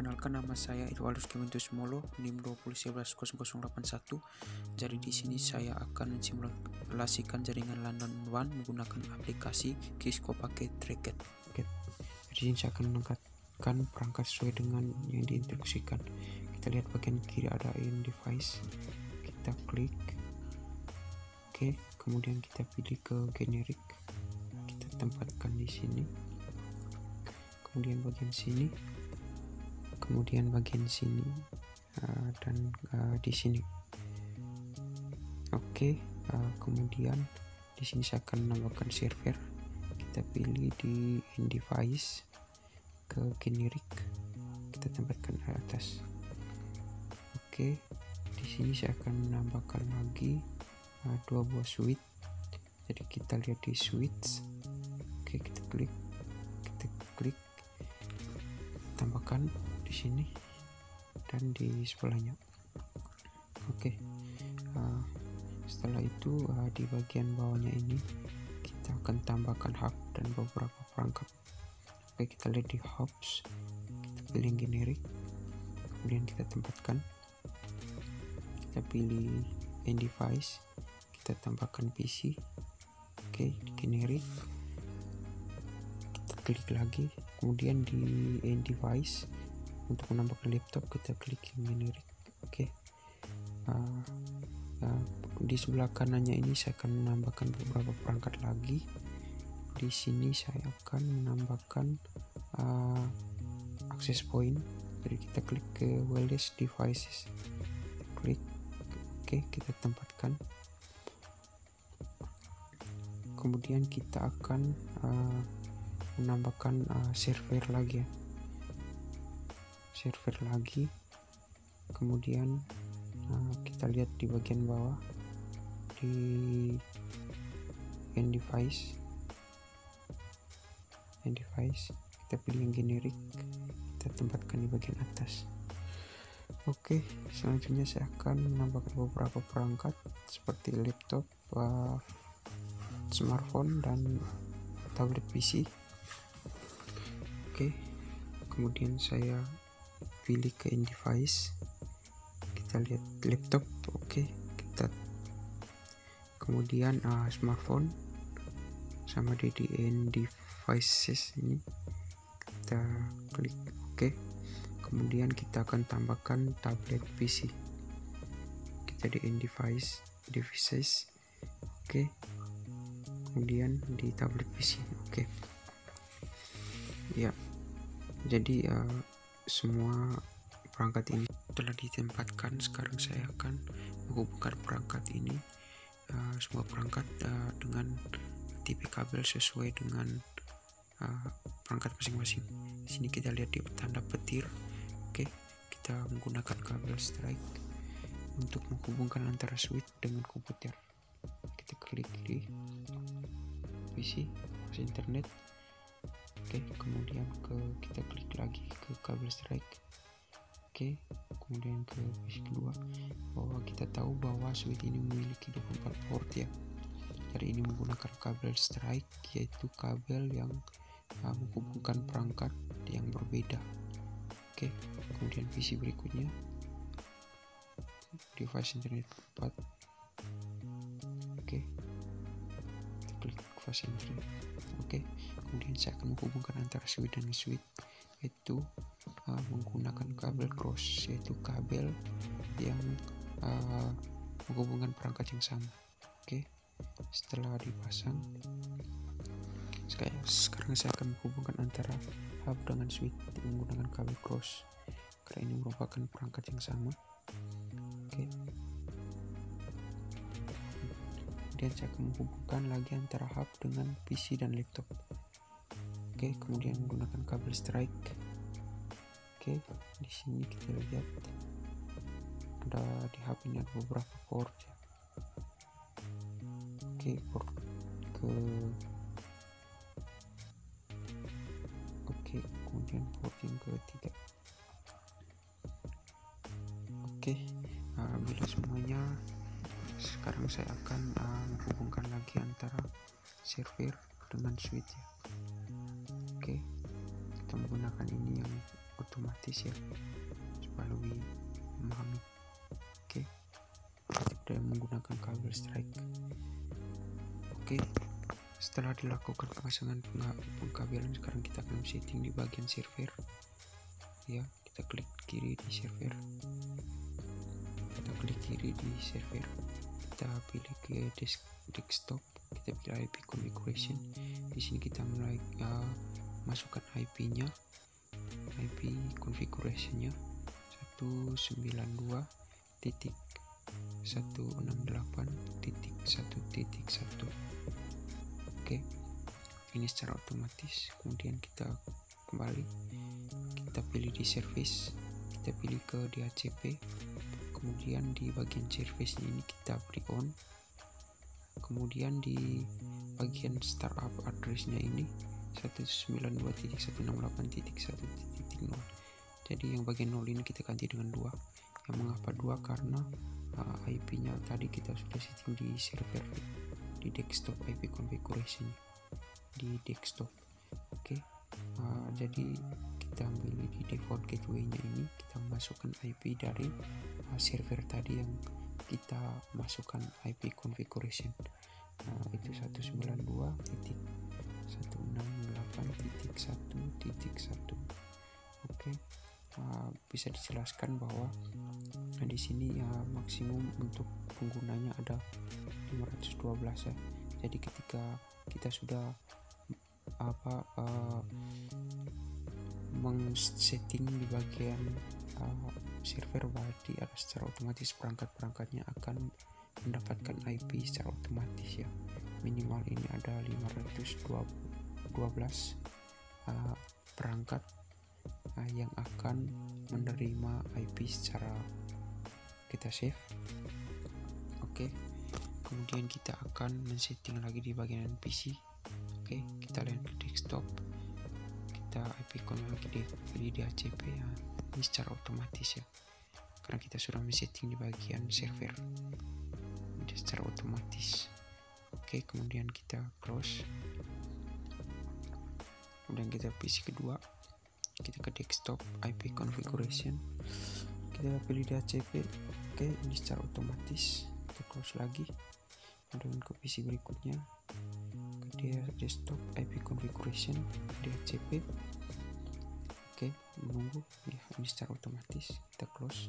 Perkenalkan, nama saya Irwaldus Kementus Molo, NIM 20110081. Jadi di sini saya akan mensimulasikan jaringan London WAN menggunakan aplikasi Cisco pakai Tracket. Jadi sini saya akan mengangkatkan perangkat sesuai dengan yang diinstruksikan. Kita lihat bagian kiri ada in device. Kita klik. Oke, kemudian kita pilih ke generic. Kita tempatkan di sini. Kemudian bagian sini. Kemudian bagian sini dan di sini. Oke, kemudian di sini saya akan menambahkan server. Kita pilih di in device ke generic, kita tempatkan di atas. Oke, di sini saya akan menambahkan lagi dua buah switch. Jadi kita lihat di switch. Oke, kita klik, tambahkan di sini dan di sebelahnya. Oke, setelah itu di bagian bawahnya ini kita akan tambahkan hub dan beberapa perangkat. Oke, kita lihat di hubs, kita pilih yang generic, kemudian kita tempatkan. Kita pilih in device, kita tambahkan PC. Oke, di generic kita klik lagi, kemudian di in device untuk menambahkan laptop kita klik yang generic. Oke, di sebelah kanannya ini saya akan menambahkan beberapa perangkat lagi. Di sini saya akan menambahkan access point. Jadi kita klik ke wireless devices, klik. Oke, kita tempatkan. Kemudian kita akan menambahkan server lagi ya. Server lagi, kemudian kita lihat di bagian bawah di in device, kita pilih yang generic, kita tempatkan di bagian atas. Oke, selanjutnya saya akan menambahkan beberapa perangkat seperti laptop, smartphone, dan tablet PC. Oke, kemudian saya pilih ke in device, kita lihat laptop. Oke, kita kemudian smartphone sama di in devices ini kita klik. Oke, kemudian kita akan tambahkan tablet PC, kita di in devices. Oke, kemudian di tablet PC. Oke ya, jadi semua perangkat ini telah ditempatkan. Sekarang saya akan menghubungkan perangkat ini, semua perangkat dengan tipe kabel sesuai dengan perangkat masing-masing. Di sini kita lihat di tanda petir. Oke, kita menggunakan kabel strike untuk menghubungkan antara switch dengan komputer. Kita klik di PC, internet. Oke, kemudian kita klik lagi ke kabel strike. Oke, kemudian ke PC kedua, bahwa kita tahu bahwa switch ini memiliki 24 port ya. Jadi ini menggunakan kabel strike, yaitu kabel yang menghubungkan perangkat yang berbeda. Oke, kemudian PC berikutnya, device internet 4. Oke, kita klik device internet. Oke, kemudian saya akan menghubungkan antara switch dan switch, yaitu menggunakan kabel cross, yaitu kabel yang menghubungkan perangkat yang sama. Oke, setelah dipasang, sekarang saya akan menghubungkan antara hub dengan switch menggunakan kabel cross, karena ini merupakan perangkat yang sama. Oke, kemudian saya akan menghubungkan lagi antara hub dengan PC dan laptop. Oke, kemudian menggunakan kabel strike. Oke, di sini kita lihat ada di hub ini ada beberapa port ya. Oke, port kemudian port yang ketiga. Oke, bila semuanya, sekarang saya akan menghubungkan lagi antara server dengan switch ya. Oke, kita menggunakan ini yang otomatis ya, supaya lebih memahami. Oke, kita menggunakan kabel strike. Oke, setelah dilakukan pemasangan pengkabelan, sekarang kita akan setting di bagian server ya. Kita klik kiri di server, kita pilih ke desktop, kita pilih IP configuration. Di sini kita mulai masukkan IP configuration-nya 192.168.1.1. Oke, ini secara otomatis. Kemudian kita kembali, kita pilih di service, kita pilih ke DHCP, kemudian di bagian service ini kita beri on, kemudian di bagian startup address-nya ini 192.168.1.0. jadi yang bagian 0 ini kita ganti dengan 2. Yang mengapa 2? Karena IP-nya tadi kita sudah setting di server, di desktop IP configuration di desktop. Oke, jadi kita ambil di default gateway-nya ini, kita masukkan IP dari server tadi yang kita masukkan IP configuration, itu 192.168.1.1. Oke, bisa dijelaskan bahwa di sini maksimum untuk penggunanya ada 512 ya. Jadi ketika kita sudah meng-setting di bagian server, berarti ada secara otomatis perangkat-perangkatnya akan mendapatkan IP secara otomatis ya. Minimal ini ada 512 perangkat yang akan menerima IP secara kita save. Oke, kemudian kita akan men-setting lagi di bagian PC. Oke, kita lihat ke desktop, kita IP lagi di DHCP ya. Ini secara otomatis ya, karena kita sudah men-setting di bagian server, ini secara otomatis. Oke, kemudian kita close, kemudian kita PC kedua, kita ke desktop IP configuration, kita pilih DHCP. Oke, ini secara otomatis. Kita close lagi, kemudian ke PC berikutnya, ke desktop IP configuration DHCP. Oke, menunggu ya, ini secara otomatis. Kita close,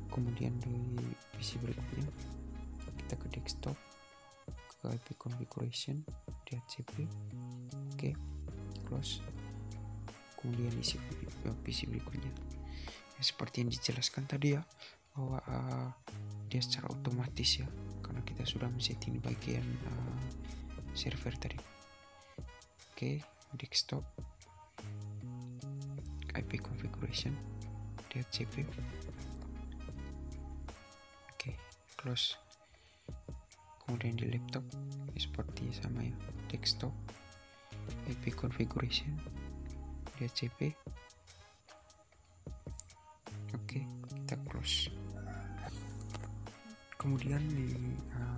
kemudian di PC berikutnya kita ke desktop, ke IP configuration DHCP. Oke, close, kemudian isi PC berikutnya ya, seperti yang dijelaskan tadi ya, bahwa dia secara otomatis ya, karena kita sudah men-setting di bagian server tadi. Oke, desktop IP configuration DHCP. Oke, close, kemudian di laptop ya, seperti sama ya, desktop IP configuration DHCP. Oke, kita close. Kemudian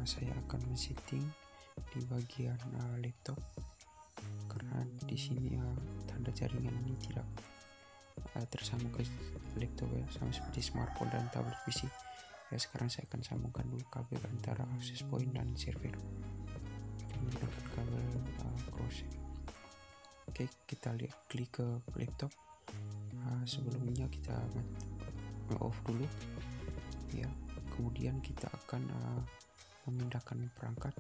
saya akan men-setting di bagian laptop, karena di sini tanda jaringan ini tidak tersambung ke laptop ya, sama seperti smartphone dan tablet PC ya. Sekarang saya akan sambungkan dulu kabel antara access point dan server menggunakan kabel cross. Oke, kita lihat, klik ke laptop. Sebelumnya kita off dulu ya, kemudian kita akan memindahkan perangkat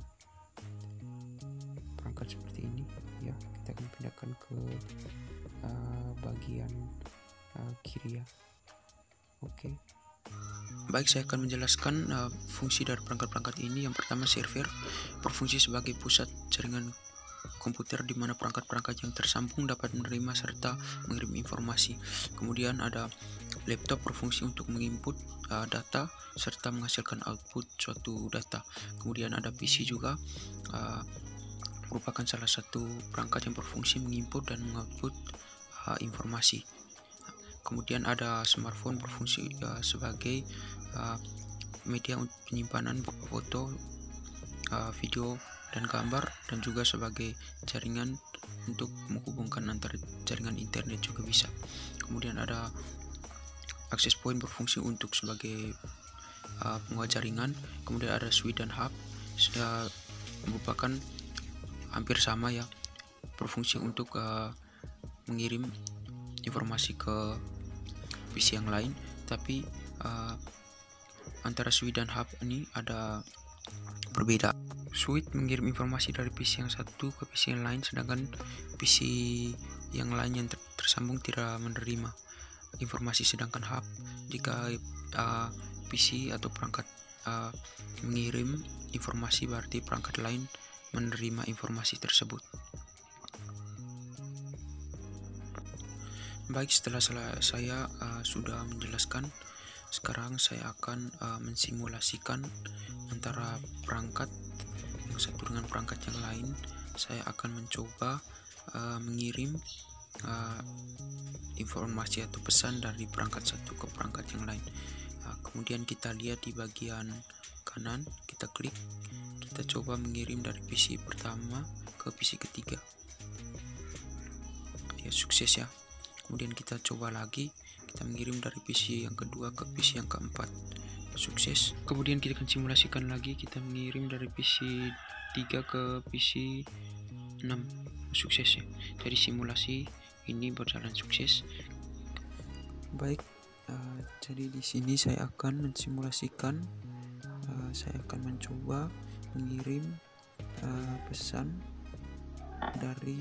seperti ini ya. Kita akan pindahkan ke bagian kiri ya. Oke, baik, saya akan menjelaskan fungsi dari perangkat-perangkat ini. Yang pertama, server berfungsi sebagai pusat jaringan komputer di mana perangkat-perangkat yang tersambung dapat menerima serta mengirim informasi. Kemudian ada laptop, berfungsi untuk menginput data serta menghasilkan output suatu data. Kemudian ada PC juga, merupakan salah satu perangkat yang berfungsi menginput dan mengoutput informasi. Kemudian ada smartphone, berfungsi sebagai media untuk penyimpanan foto, video dan gambar, dan juga sebagai jaringan untuk menghubungkan antara jaringan internet juga bisa. Kemudian ada access point berfungsi untuk sebagai penguat jaringan. Kemudian ada switch dan hub, sudah merupakan hampir sama ya, berfungsi untuk mengirim informasi ke PC yang lain, tapi antara switch dan hub ini ada berbeda. Switch mengirim informasi dari PC yang satu ke PC yang lain, sedangkan PC yang lain yang tersambung tidak menerima informasi. Sedangkan hub, jika PC atau perangkat mengirim informasi, berarti perangkat lain menerima informasi tersebut. Baik, setelah saya sudah menjelaskan, sekarang saya akan mensimulasikan antara perangkat yang satu dengan perangkat yang lain. Saya akan mencoba mengirim informasi atau pesan dari perangkat satu ke perangkat yang lain. Kemudian kita lihat di bagian kanan, kita klik, kita coba mengirim dari PC pertama ke PC ketiga. Ya, sukses ya. Kemudian kita coba lagi, kita mengirim dari PC yang kedua ke PC yang keempat, sukses. Kemudian kita akan simulasikan lagi, kita mengirim dari PC 3 ke PC 6, sukses ya. Jadi simulasi ini berjalan sukses. Baik, jadi di sini saya akan mensimulasikan, saya akan mencoba mengirim pesan dari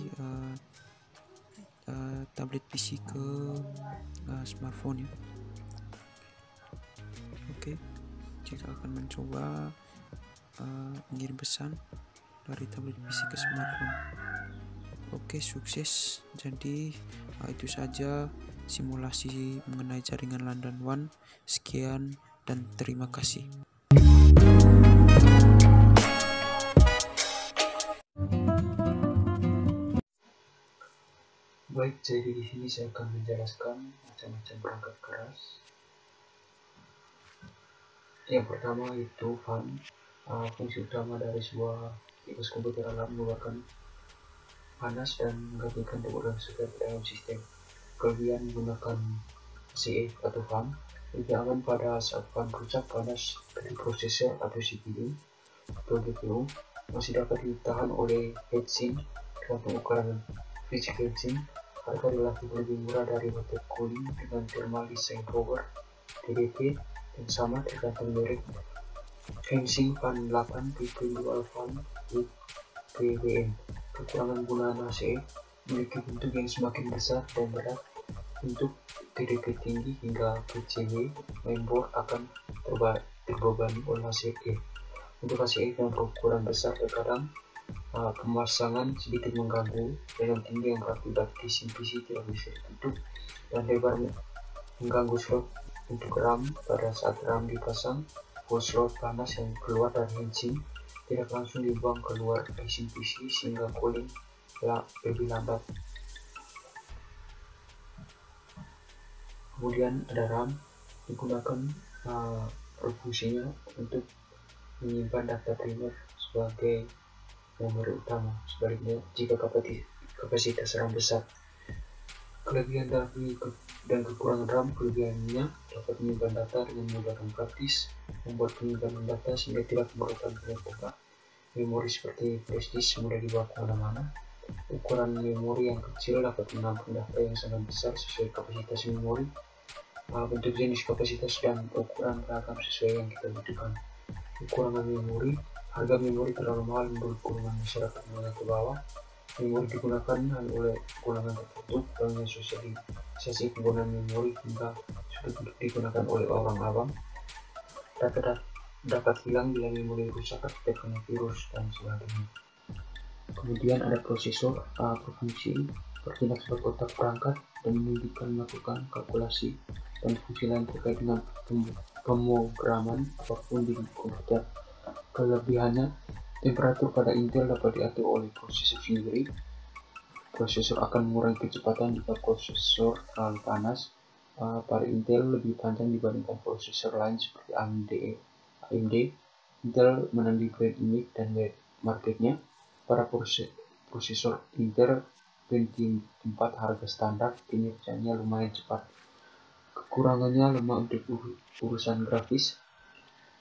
tablet PC ke smartphone ya. Oke, jika akan mencoba mengirim pesan dari tablet PC ke smartphone. Oke, sukses. Jadi itu saja simulasi mengenai jaringan LAN dan WAN. Sekian dan terima kasih. Baik, jadi di sini saya akan menjelaskan macam-macam perangkat keras. Yang pertama itu fan. Fungsi utama dari sebuah kipas komputer adalah mengeluarkan panas dan menggantikan teguran sekitar dalam sistem. Kelebihan menggunakan CF atau fan lebih aman pada saat fan rusak panas dari prosesor atau CPU atau GPU masih dapat ditahan oleh heatsink. Tergantung ukuran fisik heatsink, harga relatif lebih murah dari water cooling dengan thermal design power (TDP) yang sama tergantung merek. Heatsink fan 8 tipe dual fan with PWM. Kekurangan penggunaan ACF memiliki bentuk yang semakin besar dan berat. Untuk TDP tinggi hingga PCB mainboard akan terbebani oleh ACF. Untuk ACF yang berukuran besar terkadang pemasangan sedikit mengganggu dengan tinggi yang berakibat casing PC tidak bisa ditutup dan lebar mengganggu slot untuk RAM. Pada saat RAM dipasang, slot panas yang keluar dari heatsink tidak langsung dibuang keluar casing PC sehingga cooling lebih lambat. Kemudian ada RAM digunakan fungsinya untuk menyimpan data primer sebagai memori utama. Sebaliknya, jika kapasitas RAM besar, kelebihan dan kekurangan RAM, kelebihannya dapat menyimpan data dengan mudah dan praktis, membuat penyimpanan data sehingga tidak memerlukan banyak buka. Memori seperti flash disk mudah dibawa kemana-mana. Ukuran memori yang kecil dapat menampung data yang sangat besar sesuai kapasitas memori. Bentuk jenis kapasitas dan ukuran beragam sesuai yang kita butuhkan. Kekurangan memori, harga memori terlalu mahal menurut golongan masyarakat menengah ke bawah. Memori digunakan hanya oleh golongan tertentu, banyak sosialisasi penggunaan memori hingga sulit untuk digunakan oleh orang awam. Data dapat hilang bila memori rusak atau terkena virus dan sebagainya. Kemudian ada prosesor, berfungsi bertindak sebagai otak perangkat dan memungkinkan melakukan kalkulasi dan fungsi lain terkait dengan pemrograman apapun di komputer. Kelebihannya, temperatur pada Intel dapat diatur oleh prosesor sendiri. Prosesor akan mengurangi kecepatan jika prosesor terlalu panas. Pada Intel lebih panjang dibandingkan prosesor lain seperti AMD. Intel menandai brand unik dan marketnya. Para prosesor Intel tempat harga standar, kinerjanya lumayan cepat. Kekurangannya lemah untuk urusan grafis,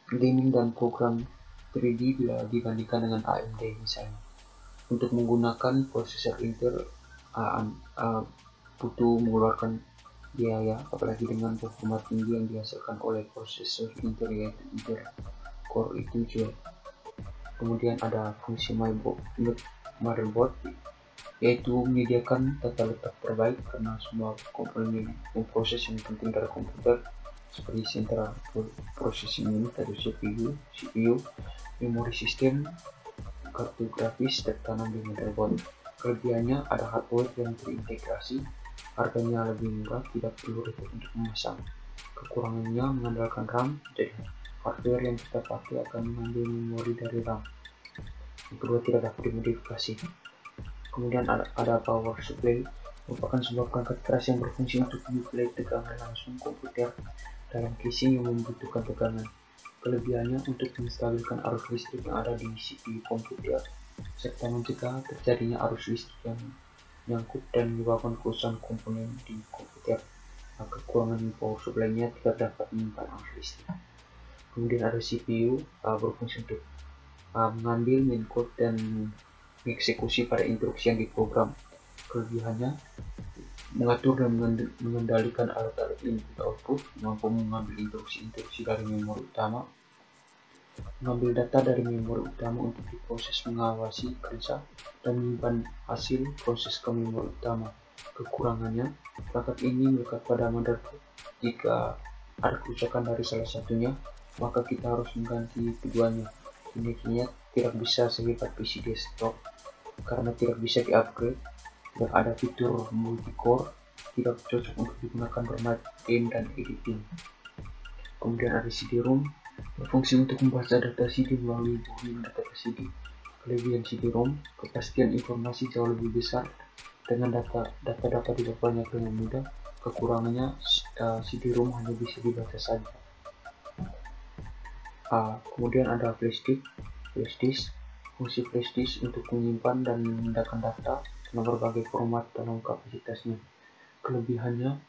gaming dan program 3D bila dibandingkan dengan AMD misalnya. Untuk menggunakan prosesor Intel butuh mengeluarkan biaya, apalagi dengan performa tinggi yang dihasilkan oleh prosesor Intel yaitu Intel Core i7. Kemudian ada fungsi motherboard, yaitu menyediakan tata letak terbaik karena semua komponen proses yang penting dari komputer seperti Central Processing Unit atau CPU, memori sistem, kartu grafis tertanam di motherboard. Kelebihannya ada hardware yang terintegrasi, harganya lebih murah, tidak perlu ribet untuk memasang. Kekurangannya mengandalkan RAM, jadi hardware yang kita pakai akan mengambil memori dari RAM. Yang kedua, tidak dapat dimodifikasi. Kemudian ada power supply, merupakan sebuah perangkat keras yang berfungsi untuk menyuplai tegangan langsung komputer dalam casing yang membutuhkan tegangan. Kelebihannya untuk menstabilkan arus listrik yang ada di CPU komputer serta mencegah terjadinya arus listrik yang menyangkut dan menyebabkan kerusakan komponen di komputer. Kekurangan power supply-nya tidak dapat menyimpan arus listrik. Kemudian ada CPU, berfungsi untuk mengambil main code dan mengeksekusi pada instruksi yang diprogram. Kelebihannya mengatur dan mengendalikan alat-alat input output, mampu mengambil instruksi dari memori utama, mengambil data dari memori utama untuk diproses, mengawasi kerja, dan menyimpan hasil proses ke memori utama. Kekurangannya, perangkat ini melekat pada motherboard. Jika ada kerusakan dari salah satunya, maka kita harus mengganti keduanya. Kinerjanya tidak bisa sehebat PC desktop karena tidak bisa di-upgrade. Tidak ada fitur multi-core, tidak cocok untuk digunakan bermain game dan editing. Kemudian ada CD-ROM, berfungsi untuk membaca data CD melalui bootloader data ke CD. Kelebihan CD-ROM, kepastian informasi jauh lebih besar dengan data dapat tidak banyak dengan mudah. Kekurangannya, CD-ROM hanya bisa dibaca saja. Kemudian ada flash disk, fungsi flash disk untuk menyimpan dan memindahkan data dalam berbagai format dalam kapasitasnya. Kelebihannya,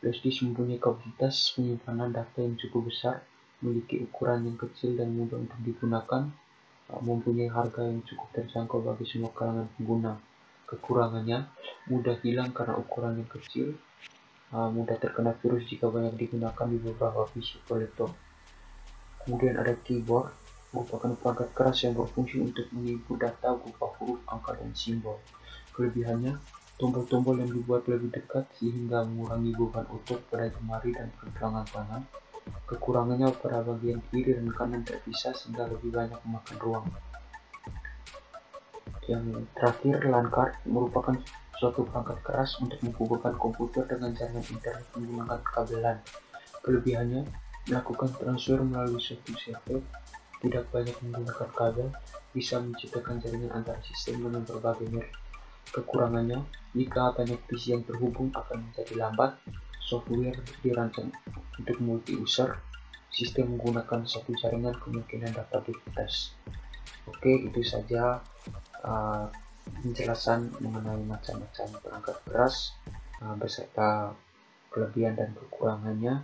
flash disk mempunyai kapasitas penyimpanan data yang cukup besar, memiliki ukuran yang kecil dan mudah untuk digunakan, mempunyai harga yang cukup terjangkau bagi semua kalangan pengguna. Kekurangannya, mudah hilang karena ukuran yang kecil, mudah terkena virus jika banyak digunakan di beberapa PC atau laptop. Kemudian ada keyboard, merupakan perangkat keras yang berfungsi untuk menginput data berupa huruf, angka, dan simbol. Kelebihannya, tombol-tombol yang dibuat lebih dekat sehingga mengurangi beban otot pada jemari dan pergelangan tangan. Kekurangannya pada bagian kiri dan kanan terpisah sehingga lebih banyak memakan ruang. Yang terakhir, LAN card merupakan suatu perangkat keras untuk menghubungkan komputer dengan jaringan internet menggunakan kabel LAN. Kelebihannya, melakukan transfer melalui suatu server, tidak banyak menggunakan kabel, bisa menciptakan jaringan antar sistem dengan berbagai merek. Kekurangannya, jika banyak PC yang terhubung akan menjadi lambat. Software dirancang untuk multi-user, sistem menggunakan satu jaringan kemungkinan dapat dites. Oke, itu saja penjelasan mengenai macam-macam perangkat keras beserta kelebihan dan kekurangannya.